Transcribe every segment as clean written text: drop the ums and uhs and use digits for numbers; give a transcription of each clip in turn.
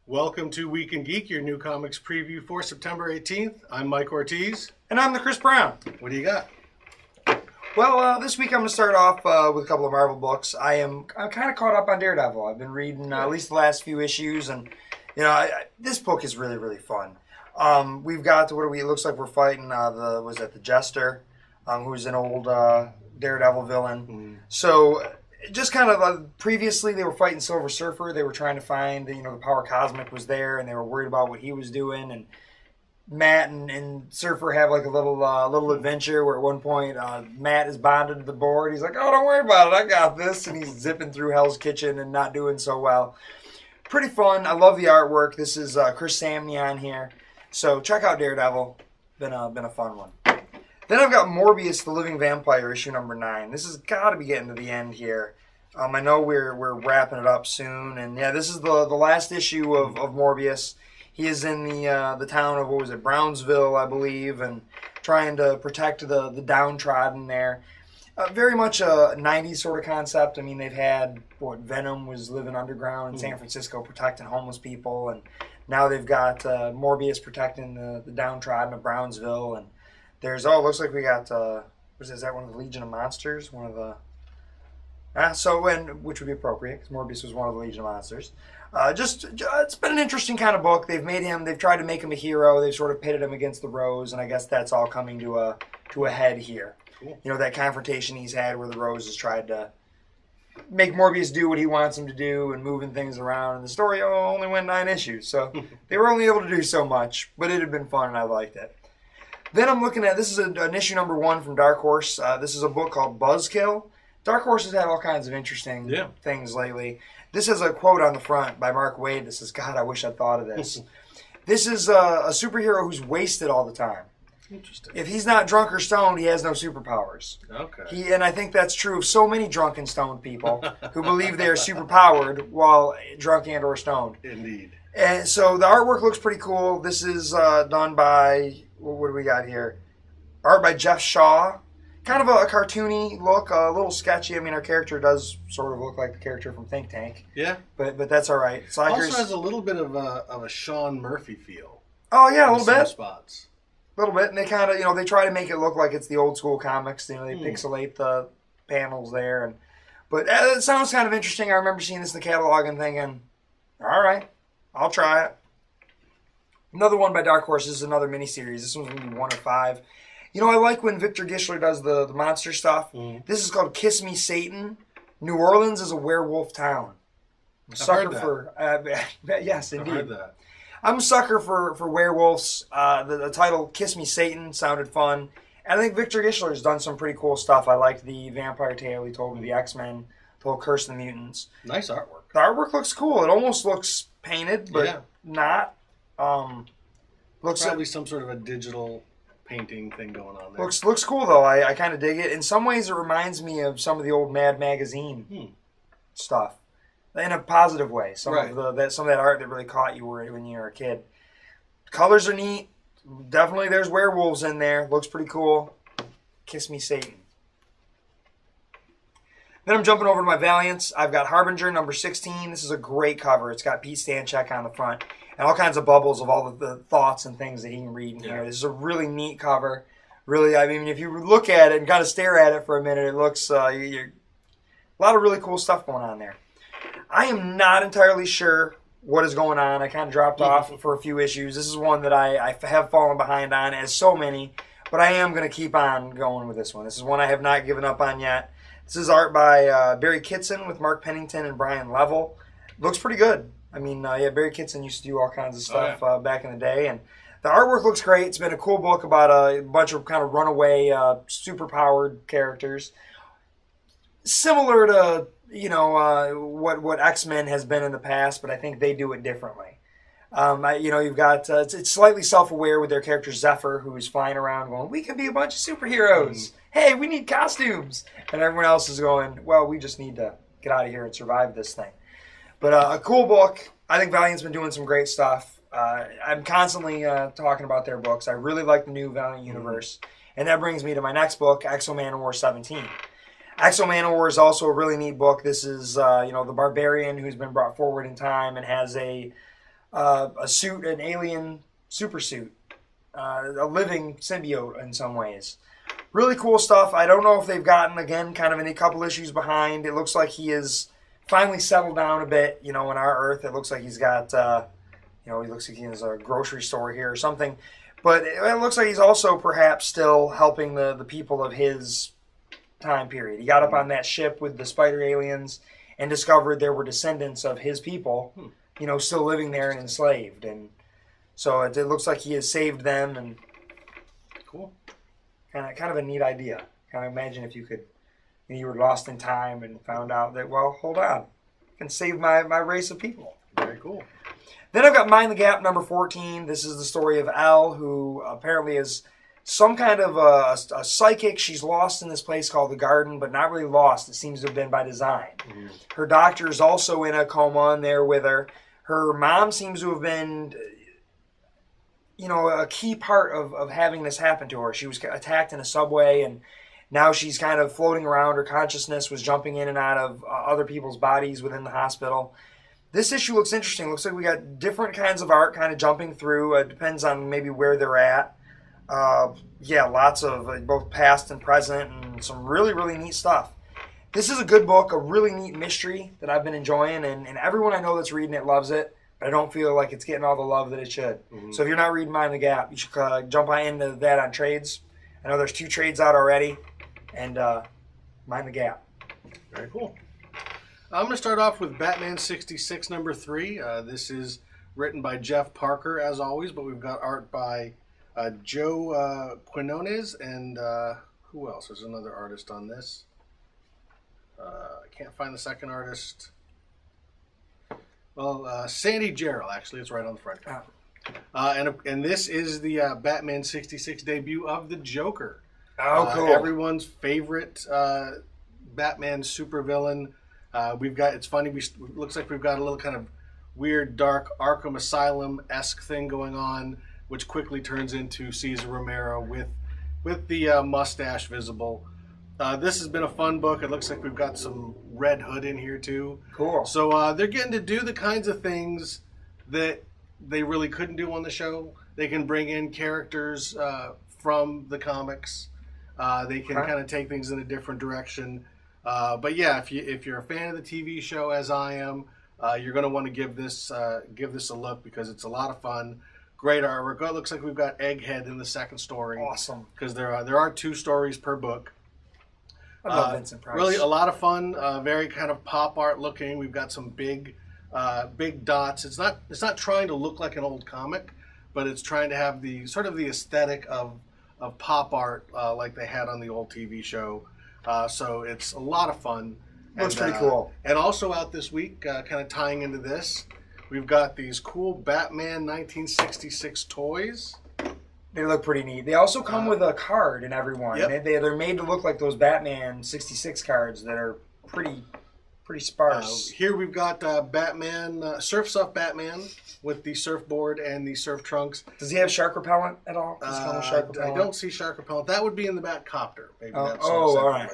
Welcome to Week and Geek, your new comics preview for September 18th. I'm Mike Ortiz. And I'm the Chris Brown. What do you got? Well, this week I'm going to start off with a couple of Marvel books. I'm kind of caught up on Daredevil. I've been reading at least the last few issues, and this book is really, really fun. We've got it looks like we're fighting the Jester, who's an old Daredevil villain. So just kind of previously they were fighting Silver Surfer. They were trying to find the Power Cosmic was there, and they were worried about what he was doing. And Matt and Surfer have like a little adventure where at one point Matt is bonded to the board. He's like, "Oh, don't worry about it, I got this," and he's zipping through Hell's Kitchen and not doing so well. Pretty fun. I love the artwork. This is Chris Samney on here, so check out Daredevil. Been a fun one. Then I've got Morbius, the Living Vampire, issue number 9. This has got to be getting to the end here. I know we're wrapping it up soon, and this is the last issue of Morbius. He is in the town of Brownsville, I believe, and trying to protect the downtrodden there. Very much a 90s sort of concept. I mean, they've had Venom was living underground in San Francisco protecting homeless people, and now they've got Morbius protecting the downtrodden of Brownsville. And there's looks like we got is that one of the Legion of Monsters? One of the which would be appropriate because Morbius was one of the Legion of Monsters. It's been an interesting kind of book. They've tried to make him a hero. They've sort of pitted him against the Rose, and I guess that's all coming to a head here. Cool. That confrontation he's had where the Rose has tried to make Morbius do what he wants him to do and moving things around. And the story only went 9 issues, so they were only able to do so much, but it had been fun and I liked it. Then I'm looking at, this is an issue number 1 from Dark Horse. This is a book called Buzzkill. Dark Horse has had all kinds of interesting things lately. This has a quote on the front by Mark Waid that says, "God, I wish I'd thought of this." This is a superhero who's wasted all the time. Interesting. If he's not drunk or stoned, he has no superpowers. Okay. And I think that's true of so many drunk and stoned people who believe they are superpowered while drunk and or stoned. Indeed. And so the artwork looks pretty cool. This is done by, what do we got here? Art by Jeff Shaw. Kind of a cartoony look, a little sketchy. I mean, our character does sort of look like the character from Think Tank. Yeah. But that's all right. Also has a little bit of a Sean Murphy feel. Oh, yeah, a little bit. Spots. A little bit. And they kind of, they try to make it look like it's the old school comics. They pixelate the panels there. But it sounds kind of interesting. I remember seeing this in the catalog and thinking, all right, I'll try it. Another one by Dark Horse. This is another miniseries. This one's going to be 1 of 5. I like when Victor Gischler does the monster stuff. This is called Kiss Me Satan. New Orleans is a werewolf town. I'm a sucker for yes, indeed. I've heard that. I'm a sucker for werewolves. The title Kiss Me Satan sounded fun. And I think Victor Gischler has done some pretty cool stuff. I liked the vampire tale he told with the X-Men, the whole Curse of the Mutants. Nice artwork. The artwork looks cool. It almost looks painted, but not. Looks probably some sort of a digital painting thing going on there. Looks cool though. I kind of dig it. In some ways, it reminds me of some of the old Mad Magazine stuff, in a positive way. Some of that art that really caught you when you were a kid. Colors are neat. Definitely, there's werewolves in there. Looks pretty cool. Kiss Me Satan. Then I'm jumping over to my Valiants. I've got Harbinger number 16. This is a great cover. It's got Pete Stanchek on the front and all kinds of bubbles of all the thoughts and things that he can read in here. This is a really neat cover. Really, I mean, if you look at it and kind of stare at it for a minute, it looks a lot of really cool stuff going on there. I am not entirely sure what is going on. I kind of dropped off for a few issues. This is one that I have fallen behind on, as so many, but I am going to keep on going with this one. This is one I have not given up on yet. This is art by Barry Kitson with Mark Pennington and Brian Level. Looks pretty good. I mean, Barry Kitson used to do all kinds of stuff back in the day, and the artwork looks great. It's been a cool book about a bunch of kind of runaway, super-powered characters. Similar to, what X-Men has been in the past, but I think they do it differently. You've got, it's slightly self-aware with their character Zephyr, who is flying around going, we can be a bunch of superheroes. Hey, we need costumes. And everyone else is going, well, we just need to get out of here and survive this thing. But a cool book. I think Valiant's been doing some great stuff. I'm constantly talking about their books. I really like the new Valiant universe. And that brings me to my next book, X-O Manowar 17. X-O Manowar is also a really neat book. This is, the barbarian who's been brought forward in time and has a a suit, an alien super suit, a living symbiote in some ways. Really cool stuff. I don't know if they've gotten, again, kind of any couple issues behind. It looks like he is finally settled down a bit, in our Earth. It looks like he's got, he looks like he has a grocery store here or something. But it looks like he's also perhaps still helping the people of his time period. He got up on that ship with the spider aliens and discovered there were descendants of his people, still living there and enslaved. And so it looks like he has saved them, and Cool. kind of a neat idea. Kind of imagine if you were lost in time and found out that, well, hold on, I can save my race of people. Very cool. Then I've got Mind the Gap number 14. This is the story of Elle, who apparently is some kind of a psychic. She's lost in this place called the Garden, but not really lost. It seems to have been by design. Mm-hmm. Her doctor is also in a coma in there with her. Her mom seems to have been, a key part of having this happen to her. She was attacked in a subway, and now she's kind of floating around. Her consciousness was jumping in and out of other people's bodies within the hospital. This issue looks interesting. Looks like we got different kinds of art kind of jumping through. It depends on maybe where they're at. Lots of both past and present, and some really, really neat stuff. This is a good book, a really neat mystery that I've been enjoying, and everyone I know that's reading it loves it, but I don't feel like it's getting all the love that it should. Mm-hmm. So if you're not reading Mind the Gap, you should jump into that on trades. I know there's 2 trades out already, and Mind the Gap. Very cool. I'm going to start off with Batman 66 number 3. This is written by Jeff Parker, as always, but we've got art by Joe Quinones and who else? There's another artist on this. I can't find the second artist. Well, Sandy Jarrell, actually. It's right on the front cover. And this is the Batman 66 debut of the Joker. Oh, cool. Everyone's favorite Batman supervillain. It's funny, looks like we've got a little kind of weird, dark Arkham Asylum-esque thing going on, which quickly turns into Cesar Romero with the mustache visible. This has been a fun book. It looks like we've got some Red Hood in here too. Cool. So they're getting to do the kinds of things that they really couldn't do on the show. They can bring in characters from the comics. They can kind of take things in a different direction. But yeah, if you're a fan of the TV show, as I am, you're going to want to give this a look, because it's a lot of fun. Great artwork. It looks like we've got Egghead in the second story. Awesome. Because there are 2 stories per book. I love Vincent Price. Really a lot of fun. Very kind of pop art looking. We've got some big dots. It's not trying to look like an old comic, but it's trying to have the sort of the aesthetic of pop art like they had on the old TV show. So it's a lot of fun. Looks pretty cool. And also out this week, kind of tying into this, we've got these cool Batman 1966 toys. They look pretty neat. They also come with a card in every one. Yep. They're made to look like those Batman 66 cards that are pretty sparse. Here we've got Batman, Surf's Up Batman with the surfboard and the surf trunks. Does he have shark repellent at all? Does he come with shark repellent? I don't see shark repellent. That would be in the Batcopter. Maybe that's all right.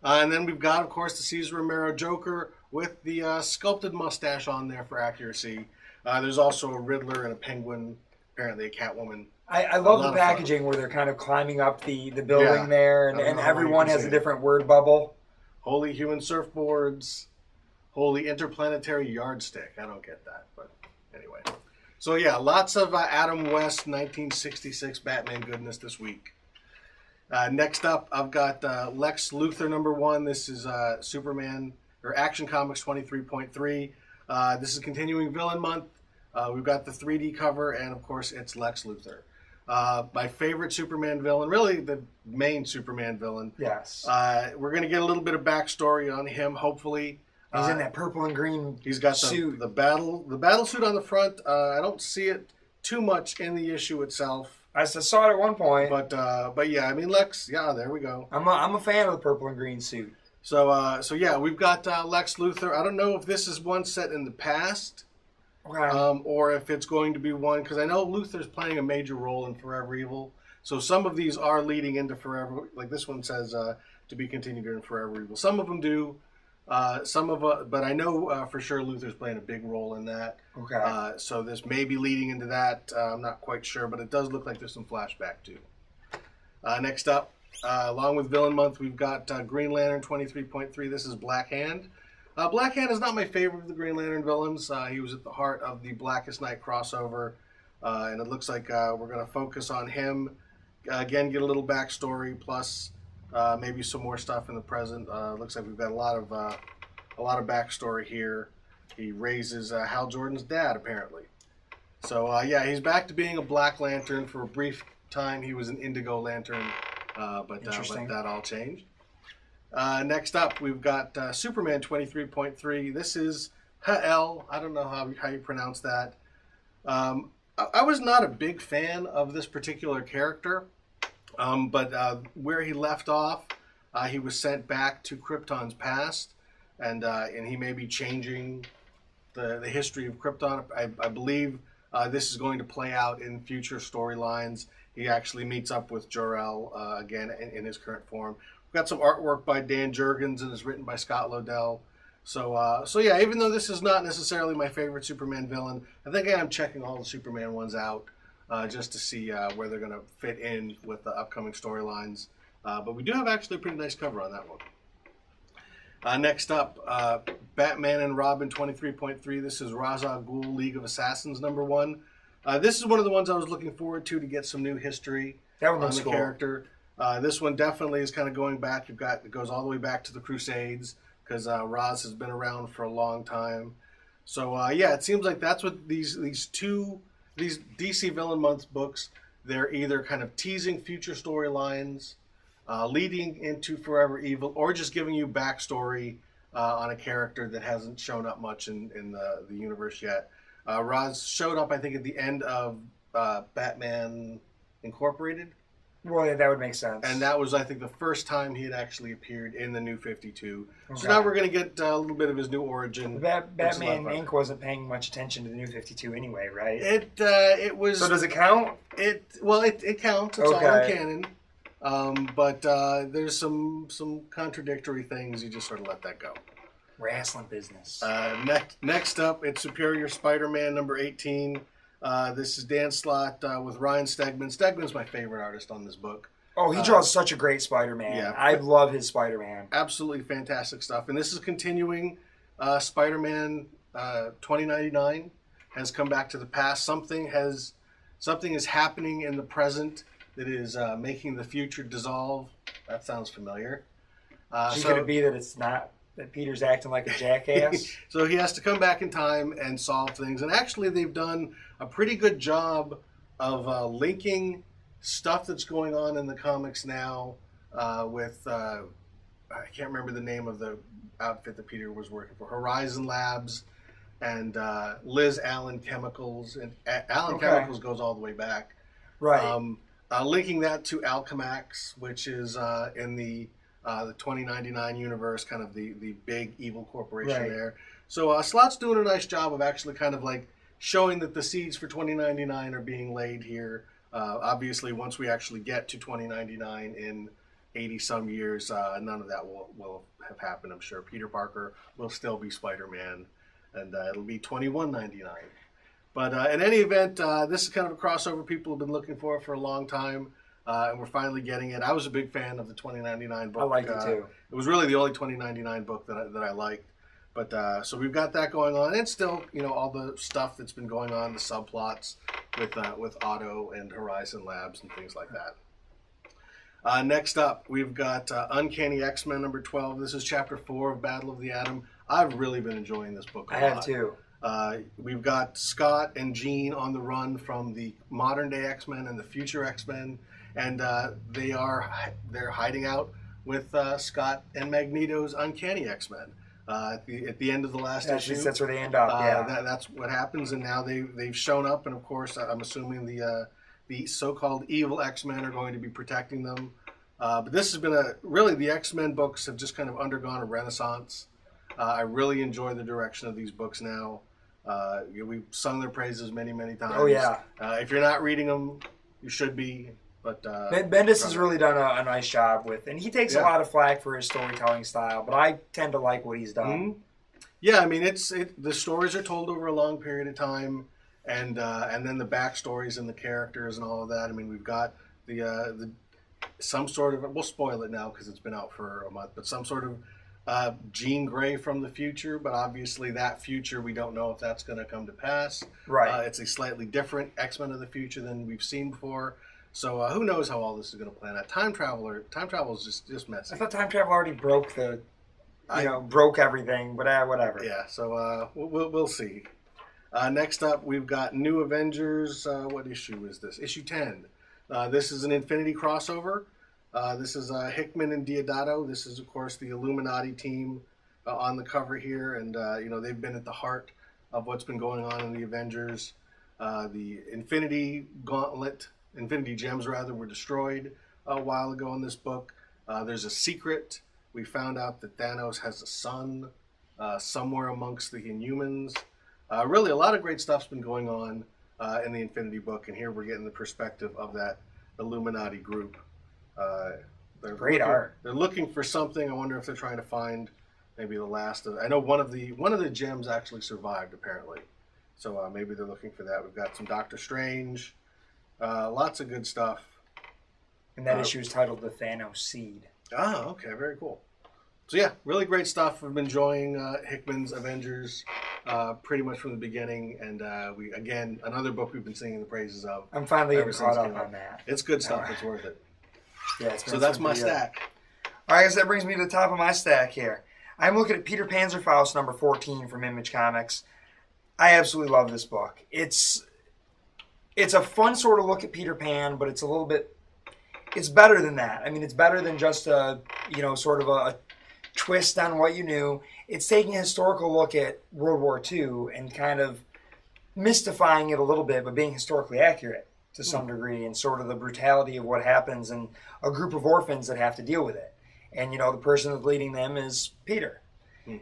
And then we've got, of course, the Cesar Romero Joker with the sculpted mustache on there for accuracy. There's also a Riddler and a Penguin, apparently a Catwoman. I love the packaging where they're kind of climbing up the building there, and everyone has a different word bubble. Holy human surfboards, holy interplanetary yardstick. I don't get that, but anyway. So yeah, lots of Adam West 1966 Batman goodness this week. Next up, I've got Lex Luthor number 1. This is Superman or Action Comics 23.3. This is continuing Villain Month. We've got the 3D cover, and of course, it's Lex Luthor. My favorite Superman villain, really the main Superman villain. Yes. We're going to get a little bit of backstory on him, hopefully. He's in that purple and green He's got suit. the battle suit on the front. I don't see it too much in the issue itself. I saw it at one point. But yeah, I mean, Lex, yeah, there we go. I'm a fan of the purple and green suit. So yeah, we've got Lex Luthor. I don't know if this is one set in the past. Okay. Or if it's going to be one, because I know Luthor's playing a major role in Forever Evil. So some of these are leading into Forever, like this one says to be continued in Forever Evil. Some of them do. But I know for sure Luther's playing a big role in that. Okay. So this may be leading into that. I'm not quite sure, but it does look like there's some flashback too. Next up, along with Villain Month, we've got Green Lantern 23.3. This is Black Hand. Black Hand is not my favorite of the Green Lantern villains. He was at the heart of the Blackest Night crossover, and it looks like we're going to focus on him. Again, get a little backstory, plus maybe some more stuff in the present. Looks like we've got a lot of backstory here. He raises Hal Jordan's dad, apparently. So yeah, he's back to being a Black Lantern. For a brief time, he was an Indigo Lantern, but that all changed. Next up, we've got Superman 23.3. This is Ha'el. I don't know how you pronounce that. I was not a big fan of this particular character, but where he left off, he was sent back to Krypton's past, and he may be changing the history of Krypton. I believe this is going to play out in future storylines. He actually meets up with Jor-El again in his current form. We've got some artwork by Dan Jurgens and is written by Scott Lobdell. So yeah, even though this is not necessarily my favorite Superman villain, I think I am checking all the Superman ones out just to see where they're going to fit in with the upcoming storylines. But we do have actually a pretty nice cover on that one. Next up, Batman and Robin 23.3. This is Ra's al Ghul League of Assassins #1. This is one of the ones I was looking forward to get some new history That one on the cool. character. This one definitely is kind of going back. It goes all the way back to the Crusades because Ra's has been around for a long time. So yeah, it seems like that's what these DC Villain Month books. They're either kind of teasing future storylines, leading into Forever Evil, or just giving you backstory on a character that hasn't shown up much in the universe yet. Ra's showed up, I think, at the end of Batman Incorporated. Well, that would make sense. And that was, I think, the first time he had actually appeared in the New 52. Okay. So now we're going to get a little bit of his new origin. Batman Inc. wasn't paying much attention to the New 52 anyway, right? It was. So does it count? It counts. It's all in canon. But there's some contradictory things. You just sort of let that go. Wrestling business. Next up, it's Superior Spider-Man #18. This is Dan Slott with Ryan Stegman. Stegman's my favorite artist on this book. Oh, he draws such a great Spider-Man. Yeah. I love his Spider-Man. Absolutely fantastic stuff. And this is continuing Spider-Man 2099 has come back to the past. Something is happening in the present that is making the future dissolve. That sounds familiar. Could it be that it's not, that Peter's acting like a jackass? So he has to come back in time and solve things. And actually, they've done a pretty good job of linking stuff that's going on in the comics now with, I can't remember the name of the outfit that Peter was working for, Horizon Labs and Liz Allen Chemicals. And Allen Chemicals goes all the way back. Right. Linking that to Alchemax, which is in the 2099 universe, kind of the big evil corporation there. So Slott's doing a nice job of actually kind of like showing that the seeds for 2099 are being laid here. Obviously, once we actually get to 2099 in 80-some years, none of that will have happened, I'm sure. Peter Parker will still be Spider-Man, and it'll be 2199. But in any event, this is kind of a crossover people have been looking for a long time, and we're finally getting it. I was a big fan of the 2099 book. I liked it too. It was really the only 2099 book that I liked. But so we've got that going on, and still, all the stuff that's been going on, the subplots with Otto and Horizon Labs and things like that. Next up, we've got Uncanny X-Men #12. This is Chapter 4 of Battle of the Atom. I've really been enjoying this book a lot. I have too. We've got Scott and Jean on the run from the modern day X-Men and the future X-Men, and they're hiding out with Scott and Magneto's Uncanny X-Men. At the end of the last issue, that's where they end up. That's what happens, and now they've shown up, and of course, I'm assuming the so-called evil X-Men are going to be protecting them. But this has been the X-Men books have just kind of undergone a renaissance. I really enjoy the direction of these books now. We've sung their praises many, many times. Oh yeah. If you're not reading them, you should be. But Bendis has really done a nice job with, and he takes a Yeah. lot of flack for his storytelling style, but I tend to like what he's done. Mhm. Yeah, I mean, the stories are told over a long period of time, and then the backstories and the characters and all of that. I mean, we've got the some sort of, we'll spoil it now because it's been out for a month, but some sort of Jean Grey from the future. But obviously, that future we don't know if that's going to come to pass. Right. It's a slightly different X-Men of the future than we've seen before. So who knows how all this is going to plan out? Time travel is just messy. I thought time travel already broke broke everything, but whatever. Yeah, so we'll see. Next up, we've got New Avengers. What issue is this? Issue 10. This is an Infinity crossover. This is Hickman and Diodato. This is, of course, the Illuminati team on the cover here, and they've been at the heart of what's been going on in the Avengers. The Infinity Gems rather, were destroyed a while ago in this book. There's a secret. We found out that Thanos has a son somewhere amongst the Inhumans. Really, a lot of great stuff's been going on in the Infinity book, and here we're getting the perspective of that Illuminati group. Great art. They're looking for something. I wonder if they're trying to find maybe the last of. I know one of the gems actually survived apparently, so maybe they're looking for that. We've got some Doctor Strange, lots of good stuff. And that issue is titled "The Thanos Seed." Ah, okay, very cool. So yeah, really great stuff. I've been enjoying Hickman's Avengers pretty much from the beginning, and we again another book we've been singing the praises of. I'm finally ever getting caught since it up came on that. It's good stuff. It's worth it. Yeah, So that's my stack. All right, I guess that brings me to the top of my stack here. I'm looking at Peter Panzerfaust number 14 from Image Comics. I absolutely love this book. It's a fun sort of look at Peter Pan, but it's a little bit. It's better than that. I mean, it's better than just a sort of a twist on what you knew. It's taking a historical look at World War II and kind of mystifying it a little bit, but being historically accurate to some degree, and sort of the brutality of what happens and a group of orphans that have to deal with it. And, the person that's leading them is Peter.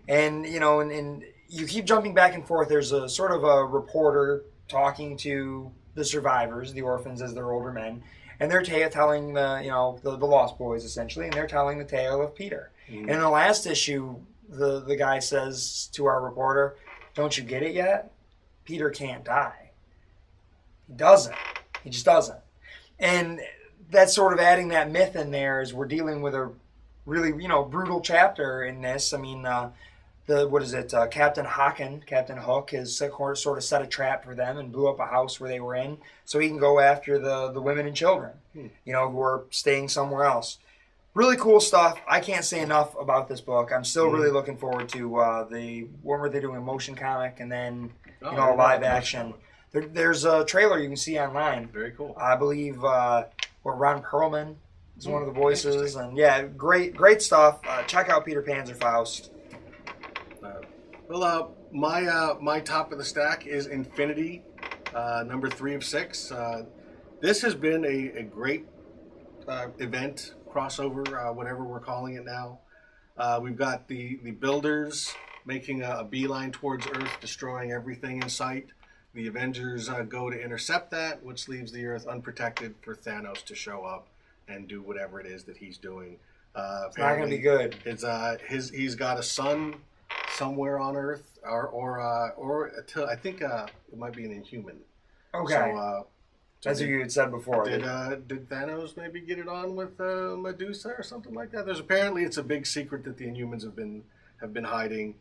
And, and you keep jumping back and forth. There's a sort of a reporter talking to the survivors, the orphans as they're older men, and they're telling the Lost Boys, essentially, and they're telling the tale of Peter. And in the last issue, the guy says to our reporter, "Don't you get it yet? Peter can't die." He doesn't. He just doesn't. And that's sort of adding that myth in there as we're dealing with a really, brutal chapter in this. I mean, Captain Hook has sort of set a trap for them and blew up a house where they were in so he can go after the women and children, who are staying somewhere else. Really cool stuff. I can't say enough about this book. I'm still really looking forward to what were they doing, a motion comic and then a live action. There's a trailer you can see online. Very cool. I believe Ron Perlman is one of the voices, and yeah, great stuff. Check out Peter Panzerfaust. My top of the stack is Infinity, number 3 of 6. This has been a great event, crossover, whatever we're calling it now. We've got the builders making a beeline towards Earth, destroying everything in sight. The Avengers go to intercept that, which leaves the Earth unprotected for Thanos to show up and do whatever it is that he's doing. It's not going to be good. He's got a son somewhere on Earth, or I think it might be an Inhuman. Okay. So as you had said before. Did Thanos maybe get it on with Medusa or something like that? It's a big secret that the Inhumans have been hiding.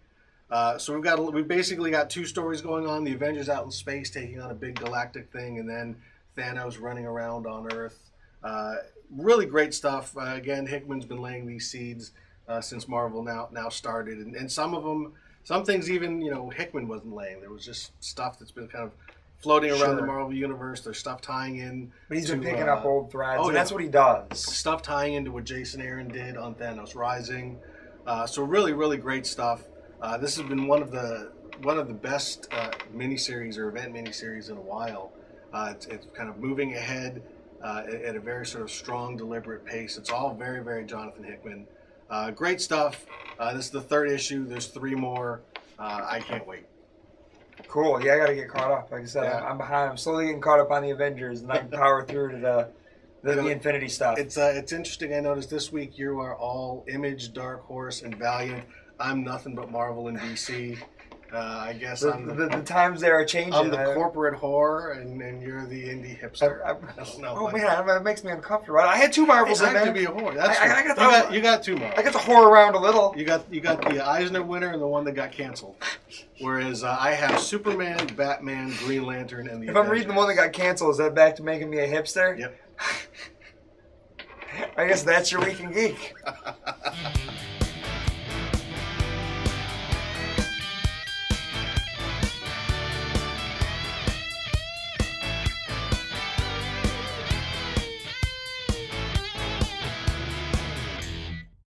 So we've basically got 2 stories going on: the Avengers out in space taking on a big galactic thing, and then Thanos running around on Earth. Really great stuff. Again, Hickman's been laying these seeds since Marvel now started, and some things even Hickman wasn't laying. There was just stuff that's been kind of floating around the Marvel universe. There's stuff tying in. But he's been picking up old threads, and that's what he does. Stuff tying into what Jason Aaron did on Thanos Rising. So really, really great stuff. This has been one of the best miniseries or event miniseries in a while. It's kind of moving ahead at a very sort of strong, deliberate pace. It's all very, very Jonathan Hickman. Great stuff. This is the 3rd issue. There's 3 more. I can't wait. Cool. Yeah, I got to get caught up. Like I said, I'm behind. I'm slowly getting caught up on the Avengers, and I can power through to the Infinity stuff. It's interesting. I noticed this week you are all Image, Dark Horse, and Valiant. I'm nothing but Marvel and DC. I guess the times there are changing. I'm the corporate whore, and you're the indie hipster. I don't know. Oh man, it makes me uncomfortable. I had 2 Marvels in there. To be a whore. That's you got 2 Marvels. I got to whore around a little. You got the Eisner winner and the one that got canceled. Whereas I have Superman, Batman, Green Lantern, and the. If I'm reading the one that got canceled, is that back to making me a hipster? Yep. I guess that's your Week in Geek.